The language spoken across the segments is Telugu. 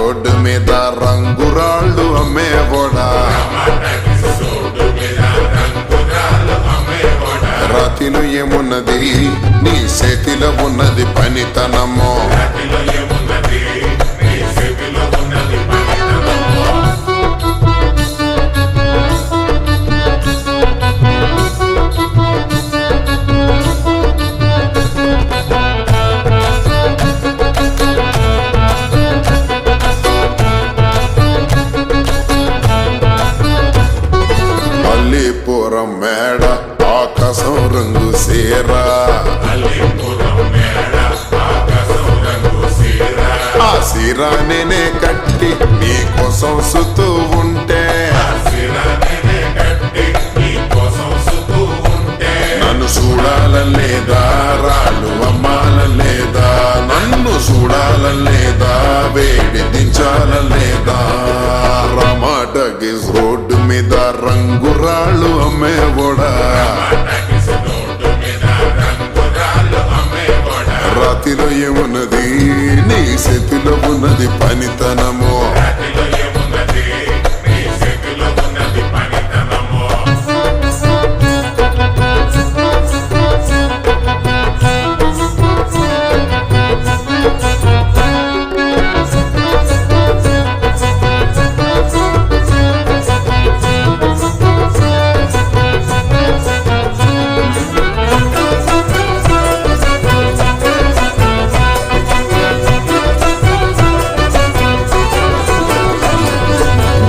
రోడ్డు మీద రంగురాళ్ళు అమ్మేవోడా, రాతిలో ఏమున్నది నీ చేతిలో ఉన్నది పనితనమో. అల్లీపురం మేడ ఆకాశం రంగు సీరా, ఆ సీరా నేనే కట్టి నీ కోసం సుతూ ఉంటే, నన్ను చూడాలలేదా రాళ్ళు అమ్మాలలేదా, నన్ను చూడాలలేదా వేడి దించాలలేదా. రమాటగిస్ రోడ్డు మీద రంగురాళ్ళు అమ్మేవోడా, రాతిలో ఏమున్నది నీ చేతిలో ఉన్నది పనితనమో.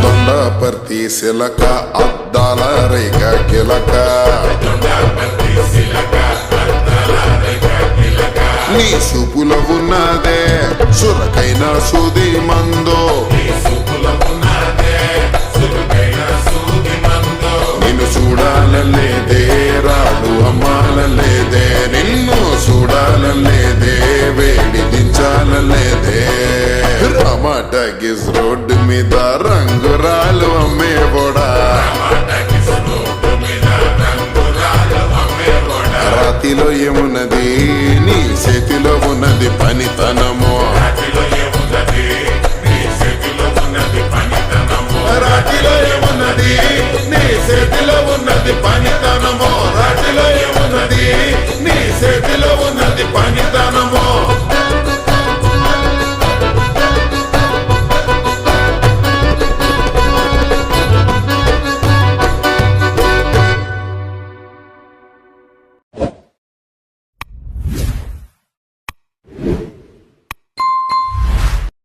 దొండపర్తి శిలక అద్దాల రేఖ కిలక, నీ చూపులో ఉన్నదే చురకైన సుది మందో, నిన్ను చూడాలలేదే రాడు అమ్మాలలేదే, నిన్ను చూడాలలేదే వేడి దించాలలేదే. రమాటగిస్ రోడ్డు మీద రంగురాలు అమ్మేవోడా, రాతిలో ఏమున్నది నీ చేతిలో ఉన్నది పనితనమో.